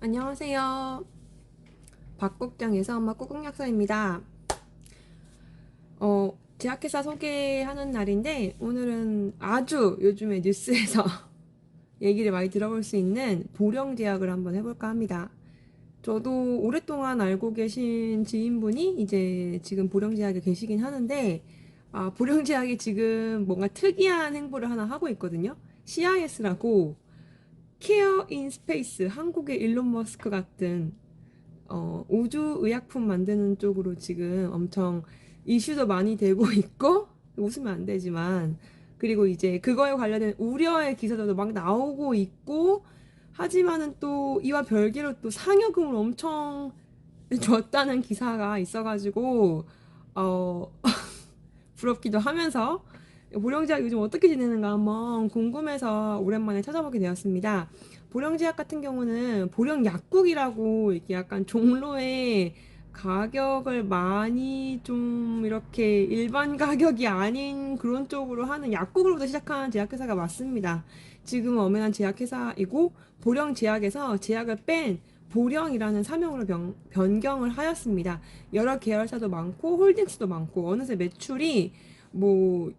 안녕하세요. 박국장 예상엄마 꾸꾹약사입니다. 제약회사 소개하는 날인데 오늘은 아주 요즘에 뉴스에서 얘기를 많이 들어볼 수 있는 보령제약을 한번 해볼까 합니다. 저도 오랫동안 알고 계신 지인분이 이제 지금 보령제약에 계시긴 하는데 보령제약이 지금 뭔가 특이한 행보를 하나 하고 있거든요. CIS라고 케어 인 스페이스, 한국의 일론 머스크 같은 우주 의약품 만드는 쪽으로 지금 엄청 이슈도 많이 되고 있고, 웃으면 안 되지만, 그리고 이제 그거에 관련된 우려의 기사들도 막 나오고 있고, 하지만은 또 이와 별개로 또 상여금을 엄청 줬다는 기사가 있어가지고, 어, 부럽기도 하면서, 보령제약 요즘 어떻게 지내는가 한번 궁금해서 오랜만에 찾아보게 되었습니다. 보령제약 같은 경우는 보령약국이라고 이렇게 약간 종로에 가격을 많이 좀 이렇게 일반 가격이 아닌 그런 쪽으로 하는 약국으로부터 시작한 제약회사가 맞습니다. 지금은 엄연한 제약회사이고 보령제약에서 제약을 뺀 보령이라는 사명으로 변경을 하였습니다. 여러 계열사도 많고 홀딩스도 많고 어느새 매출이 뭐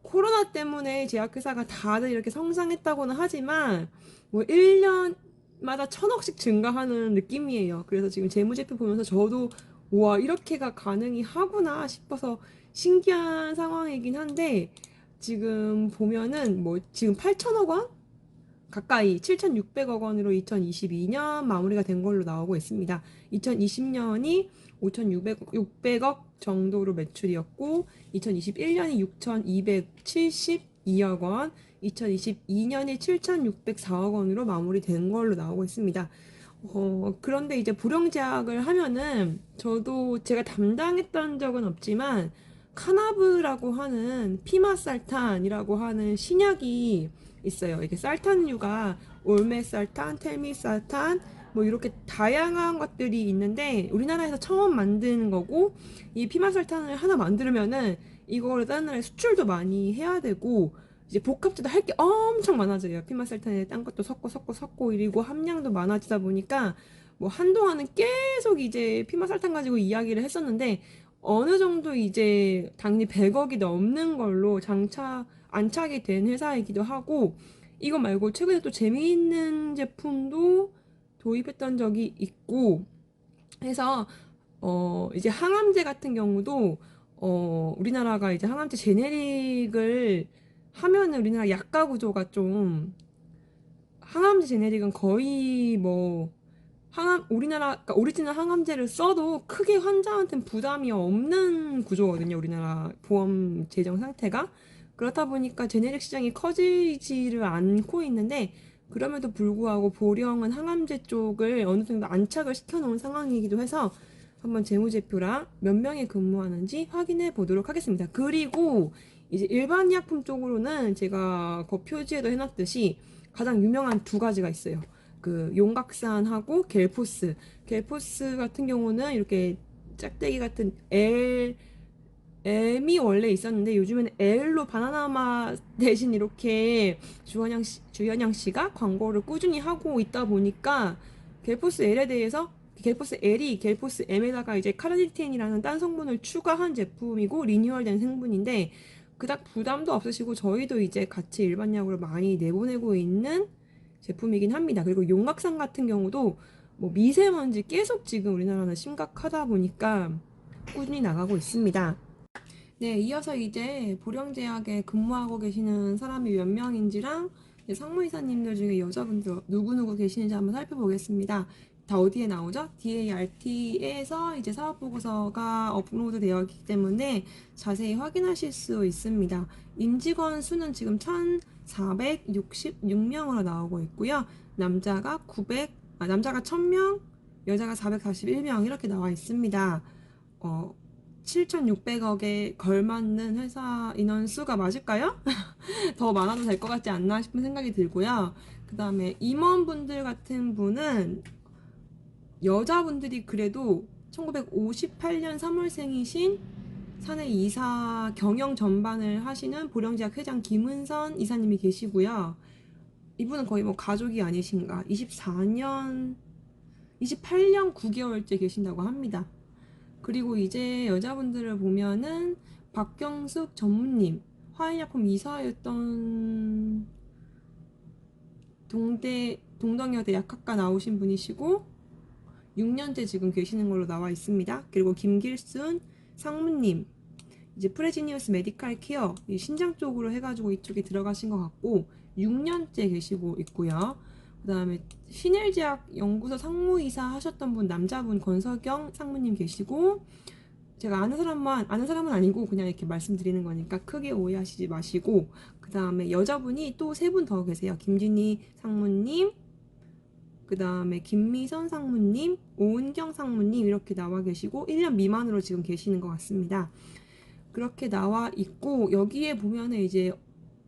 코로나 때문에 제약회사가 다들 이렇게 성장했다고는 하지만 뭐 1년마다 1,000억씩 증가하는 느낌이에요. 그래서 지금 재무제표 보면서 저도 와 이렇게가 가능이 하구나 싶어서 신기한 상황이긴 한데 지금 보면은 뭐 지금 8천억 원 가까이 7,600억 원으로 2022년 마무리가 된 걸로 나오고 있습니다. 2020년이 5,600억 정도로 매출이었고 2021년이 6,272억 원, 2022년이 7,604억 원으로 마무리된 걸로 나오고 있습니다. 그런데 이제 불용제약을 하면은 저도 제가 담당했던 적은 없지만 카나브라고 하는 피마살탄이라고 하는 신약이 있어요. 이게 살탄류가 올메살탄, 텔미살탄 뭐 이렇게 다양한 것들이 있는데 우리나라에서 처음 만드는 거고 이 피마살탄을 하나 만들면은 이거를 다른 나라에 수출도 많이 해야 되고 이제 복합제도 할 게 엄청 많아져요. 피마살탄에 딴 것도 섞고 이리고 함량도 많아지다 보니까 뭐 한동안은 계속 이제 피마살탄 가지고 이야기를 했었는데 어느 정도 이제 당리 100억이 넘는 걸로 안착이 된 회사이기도 하고 이거 말고 최근에 또 재미있는 제품도 도입했던 적이 있고 해서 이제 항암제 같은 경우도 우리나라가 이제 항암제 제네릭을 하면은 우리나라 약가 구조가 좀 항암제 제네릭은 거의 뭐 우리나라 그러니까 오리지널 항암제를 써도 크게 환자한테는 부담이 없는 구조거든요. 우리나라 보험 재정 상태가 그렇다 보니까 제네릭 시장이 커지지를 않고 있는데 그럼에도 불구하고 보령은 항암제 쪽을 어느 정도 안착을 시켜놓은 상황이기도 해서 한번 재무제표랑 몇 명이 근무하는지 확인해 보도록 하겠습니다. 그리고 이제 일반 약품 쪽으로는 제가 그 표지에도 해놨듯이 가장 유명한 두 가지가 있어요. 그 용각산하고 겔포스 같은 경우는 이렇게 짝대기 같은 M이 원래 있었는데 요즘에는 L로 바나나마 대신 이렇게 주현양 씨가 광고를 꾸준히 하고 있다 보니까 겔포스 L에 대해서 겔포스 L이 겔포스 M에다가 이제 카르니틴이라는 딴 성분을 추가한 제품이고 리뉴얼된 성분인데 그닥 부담도 없으시고 저희도 이제 같이 일반 약으로 많이 내보내고 있는 제품이긴 합니다. 그리고 용각산 같은 경우도 뭐 미세먼지 계속 지금 우리나라는 심각하다 보니까 꾸준히 나가고 있습니다. 네, 이어서 이제 보령제약에 근무하고 계시는 사람이 몇 명인지랑 이제 상무이사님들 중에 여자분들 누구누구 계시는지 한번 살펴보겠습니다. 다 어디에 나오죠? DART에서 이제 사업보고서가 업로드 되어 있기 때문에 자세히 확인하실 수 있습니다. 임직원 수는 지금 1,466명으로 나오고 있고요. 남자가 1,000명, 여자가 441명 이렇게 나와 있습니다. 7,600억에 걸맞는 회사 인원수가 맞을까요? 더 많아도 될 것 같지 않나 싶은 생각이 들고요. 그 다음에 임원분들 같은 분은 여자분들이 그래도 1958년 3월생이신 사내 이사 경영 전반을 하시는 보령제약 회장 김은선 이사님이 계시고요. 이분은 거의 뭐 가족이 아니신가. 24년 28년 9개월째 계신다고 합니다. 그리고 이제 여자분들을 보면은 박경숙 전무님, 화해약품 이사였던 동덕여대 약학과 나오신 분이시고 6년째 지금 계시는 걸로 나와 있습니다. 그리고 김길순 상무님, 이제 프레지니어스 메디칼 케어 신장 쪽으로 해가지고 이쪽에 들어가신 것 같고 6년째 계시고 있고요. 그 다음에 신일제약 연구소 상무이사 하셨던 분 남자분 권석영 상무님 계시고, 제가 아는 사람은 아니고 그냥 이렇게 말씀드리는 거니까 크게 오해하시지 마시고, 그 다음에 여자분이 또 세 분 더 계세요. 김진희 상무님, 그 다음에 김미선 상무님, 오은경 상무님 이렇게 나와 계시고 1년 미만으로 지금 계시는 것 같습니다. 그렇게 나와 있고 여기에 보면은 이제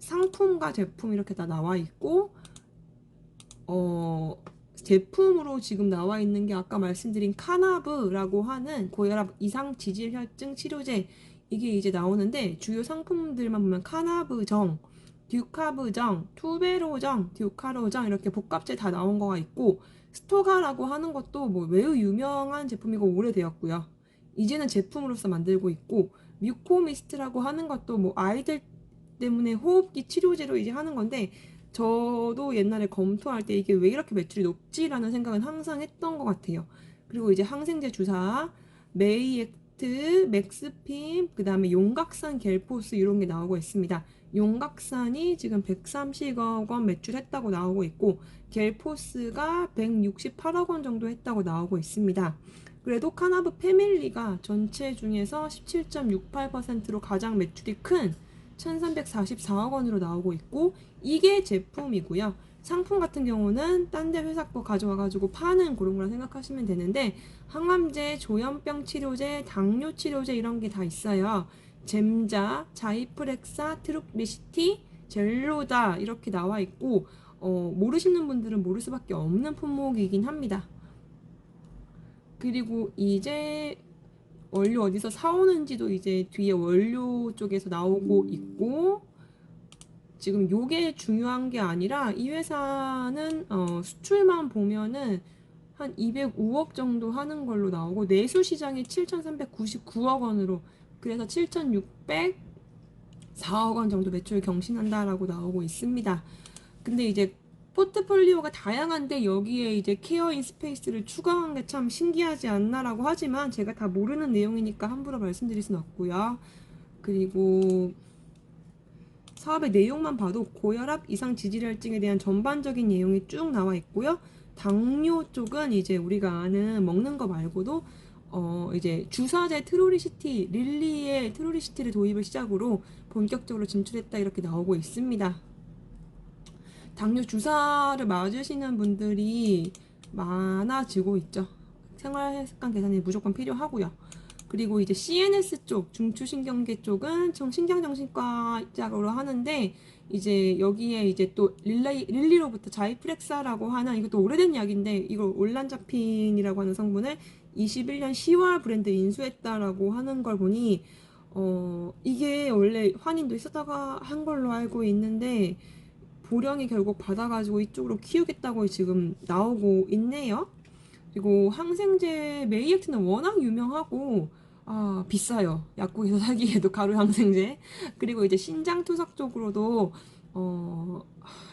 상품과 제품 이렇게 다 나와 있고, 제품으로 지금 나와 있는 게 아까 말씀드린 카나브라고 하는 고혈압 이상 지질혈증 치료제, 이게 이제 나오는데 주요 상품들만 보면 카나브정, 듀카브정, 투베로정, 듀카로정 이렇게 복합제 다 나온 거가 있고, 스토가라고 하는 것도 뭐 매우 유명한 제품이고 오래되었고요. 이제는 제품으로서 만들고 있고, 뮤코미스트라고 하는 것도 뭐 아이들 때문에 호흡기 치료제로 이제 하는 건데, 저도 옛날에 검토할 때 이게 왜 이렇게 매출이 높지라는 생각은 항상 했던 것 같아요. 그리고 이제 항생제 주사, 메이액트, 맥스핀, 그 다음에 용각산 겔포스 이런 게 나오고 있습니다. 용각산이 지금 130억 원 매출했다고 나오고 있고, 겔포스가 168억 원 정도 했다고 나오고 있습니다. 그래도 카나브 패밀리가 전체 중에서 17.68%로 가장 매출이 큰 1344억 원으로 나오고 있고, 이게 제품이고요. 상품 같은 경우는 딴 데 회사 거 가져와가지고 파는 그런 거라 생각하시면 되는데, 항암제, 조현병 치료제, 당뇨 치료제 이런 게 다 있어요. 젬자, 자이프렉사, 트루리시티, 젤로다 이렇게 나와 있고, 모르시는 분들은 모를 수밖에 없는 품목이긴 합니다. 그리고 이제 원료 어디서 사오는지도 이제 뒤에 원료 쪽에서 나오고 있고, 지금 요게 중요한 게 아니라 이 회사는 수출만 보면은 한 205억 정도 하는 걸로 나오고, 내수 시장이 7,399억 원으로, 그래서 7,604억 원 정도 매출 경신한다라고 나오고 있습니다. 근데 이제 포트폴리오가 다양한데 여기에 이제 케어 인 스페이스를 추가한 게 참 신기하지 않나라고 하지만, 제가 다 모르는 내용이니까 함부로 말씀드릴 순 없고요. 그리고 사업의 내용만 봐도 고혈압 이상 지질혈증에 대한 전반적인 내용이 쭉 나와 있고요. 당뇨 쪽은 이제 우리가 아는 먹는 거 말고도 이제 주사제 트루리시티, 릴리의 트루리시티를 도입을 시작으로 본격적으로 진출했다 이렇게 나오고 있습니다. 당뇨 주사를 맞으시는 분들이 많아지고 있죠. 생활 습관 개선이 무조건 필요하고요. 그리고 이제 CNS 쪽, 중추신경계 쪽은 신경정신과 쪽으로 하는데, 이제 여기에 이제 또 릴리로부터 자이프렉사라고 하는, 이것도 오래된 약인데, 이거 올란자핀이라고 하는 성분을 21년 10월 브랜드 인수했다라고 하는 걸 보니, 이게 원래 환인도 있었다가 한 걸로 알고 있는데, 보령이 결국 받아가지고 이쪽으로 키우겠다고 지금 나오고 있네요. 그리고 항생제 메이액트는 워낙 유명하고 비싸요. 약국에서 사기에도 가루 항생제. 그리고 이제 신장 투석 쪽으로도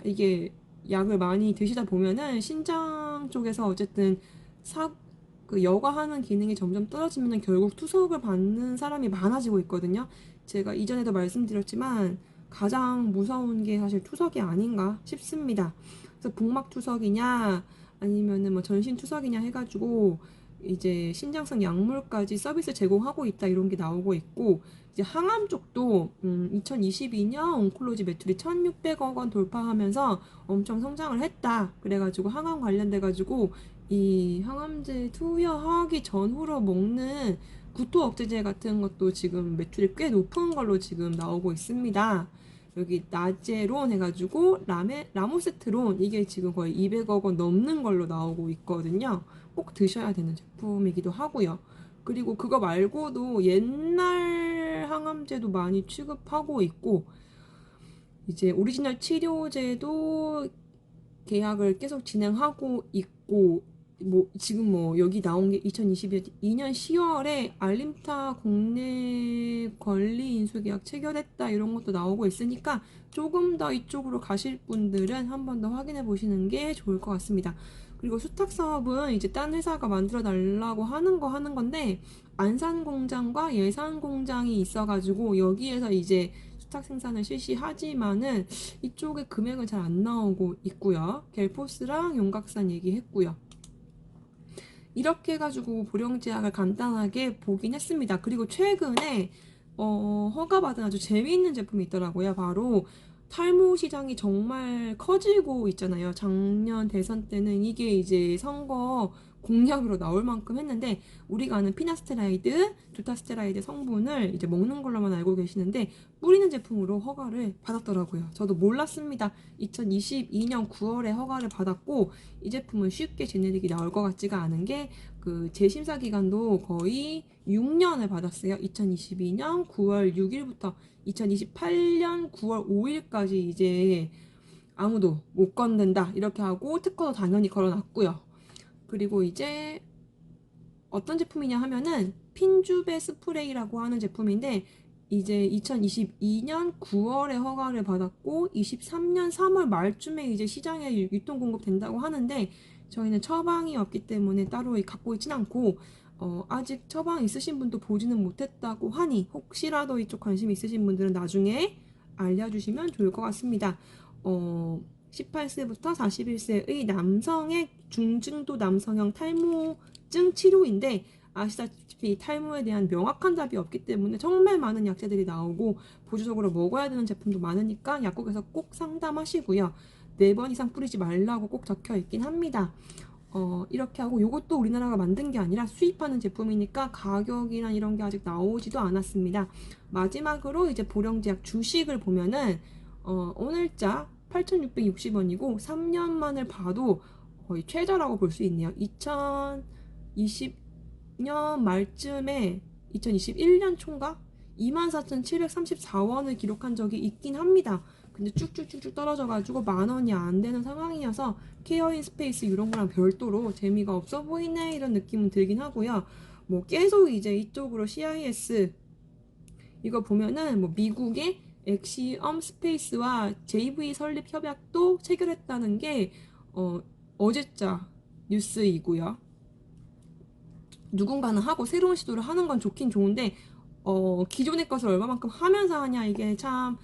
이게 약을 많이 드시다 보면은 신장 쪽에서 어쨌든 그 여과하는 기능이 점점 떨어지면은 결국 투석을 받는 사람이 많아지고 있거든요. 제가 이전에도 말씀드렸지만 가장 무서운 게 사실 투석이 아닌가 싶습니다. 그래서 복막 투석이냐 아니면은 뭐 전신 투석이냐 해가지고 이제 신장성 약물까지 서비스 제공하고 있다 이런 게 나오고 있고, 이제 항암 쪽도 2022년 온콜로지 매출이 1,600억 원 돌파하면서 엄청 성장을 했다. 그래가지고 항암 관련돼가지고 이 항암제 투여하기 전후로 먹는 구토 억제제 같은 것도 지금 매출이 꽤 높은 걸로 지금 나오고 있습니다. 여기 나제론 해가지고 라모세트론, 이게 지금 거의 200억 원 넘는 걸로 나오고 있거든요. 꼭 드셔야 되는 제품이기도 하고요. 그리고 그거 말고도 옛날 항암제도 많이 취급하고 있고, 이제 오리지널 치료제도 계약을 계속 진행하고 있고, 지금 여기 나온 게 2022년 10월에 알림타 국내 권리 인수 계약 체결했다 이런 것도 나오고 있으니까 조금 더 이쪽으로 가실 분들은 한 번 더 확인해 보시는 게 좋을 것 같습니다. 그리고 수탁 사업은 이제 딴 회사가 만들어 달라고 하는 건데 안산 공장과 예산 공장이 있어가지고 여기에서 이제 수탁 생산을 실시하지만은 이쪽에 금액은 잘 안 나오고 있고요. 갤포스랑 용각산 얘기했고요. 이렇게 해가지고 보령제약을 간단하게 보긴 했습니다. 그리고 최근에 허가받은 아주 재미있는 제품이 있더라고요. 바로 탈모 시장이 정말 커지고 있잖아요. 작년 대선 때는 이게 이제 선거 공약으로 나올 만큼 했는데 우리가 아는 피나스테라이드, 두타스테라이드 성분을 이제 먹는 걸로만 알고 계시는데 뿌리는 제품으로 허가를 받았더라고요. 저도 몰랐습니다. 2022년 9월에 허가를 받았고 이 제품은 쉽게 제네릭이 나올 것 같지가 않은 게 그 재심사 기간도 거의 6년을 받았어요. 2022년 9월 6일부터 2028년 9월 5일까지 이제 아무도 못 건든다 이렇게 하고 특허도 당연히 걸어놨고요. 그리고 이제 어떤 제품이냐 하면은 핀주베 스프레이라고 하는 제품인데 이제 2022년 9월에 허가를 받았고 23년 3월 말쯤에 이제 시장에 유통 공급된다고 하는데 저희는 처방이 없기 때문에 따로 갖고 있진 않고 아직 처방 있으신 분도 보지는 못했다고 하니 혹시라도 이쪽 관심 있으신 분들은 나중에 알려주시면 좋을 것 같습니다. 18세부터 41세의 남성의 중증도 남성형 탈모증 치료인데 아시다시피 탈모에 대한 명확한 답이 없기 때문에 정말 많은 약제들이 나오고 보조적으로 먹어야 되는 제품도 많으니까 약국에서 꼭 상담하시고요. 4번 이상 뿌리지 말라고 꼭 적혀 있긴 합니다. 이렇게 하고 이것도 우리나라가 만든 게 아니라 수입하는 제품이니까 가격이나 이런 게 아직 나오지도 않았습니다. 마지막으로 이제 보령제약 주식을 보면은 오늘자 8,660원이고 3년만을 봐도 거의 최저라고 볼 수 있네요. 2020년 말쯤에 2021년 총각 24,734원을 기록한 적이 있긴 합니다. 근데 쭉쭉쭉쭉 떨어져가지고 10,000원이 안 되는 상황이어서 케어인 스페이스 이런 거랑 별도로 재미가 없어 보이네 이런 느낌은 들긴 하고요. 계속 이제 이쪽으로 CIS 이거 보면은 미국의 엑시엄 스페이스와 JV 설립 협약도 체결했다는 게 어제자 뉴스이고요. 누군가는 하고 새로운 시도를 하는 건 좋긴 좋은데 기존의 것을 얼마만큼 하면서 하냐 이게 참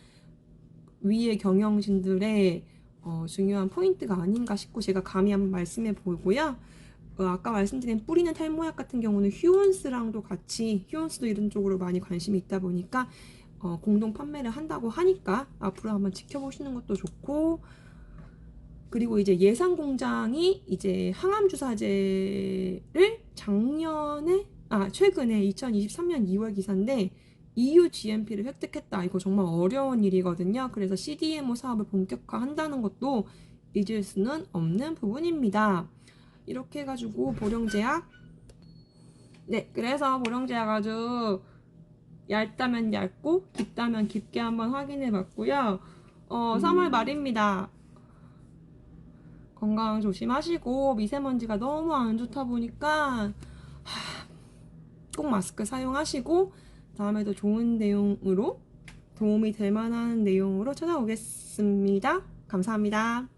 위의 경영진들의 중요한 포인트가 아닌가 싶고 제가 감히 한번 말씀해 보고요. 아까 말씀드린 뿌리는 탈모약 같은 경우는 휴온스랑도 같이 휴온스도 이런 쪽으로 많이 관심이 있다 보니까 공동 판매를 한다고 하니까 앞으로 한번 지켜보시는 것도 좋고 그리고 이제 예산 공장이 이제 항암 주사제를 최근에 2023년 2월 기사인데 EU GMP를 획득했다. 이거 정말 어려운 일이거든요. 그래서 CDMO 사업을 본격화한다는 것도 잊을 수는 없는 부분입니다. 이렇게 해가지고 보령제약 그래서 보령제약 아주 얇다면 얇고 깊다면 깊게 한번 확인해 봤고요. 3월 말입니다. 건강 조심하시고 미세먼지가 너무 안 좋다 보니까 꼭 마스크 사용하시고 다음에도 좋은 내용으로 도움이 될 만한 내용으로 찾아오겠습니다. 감사합니다.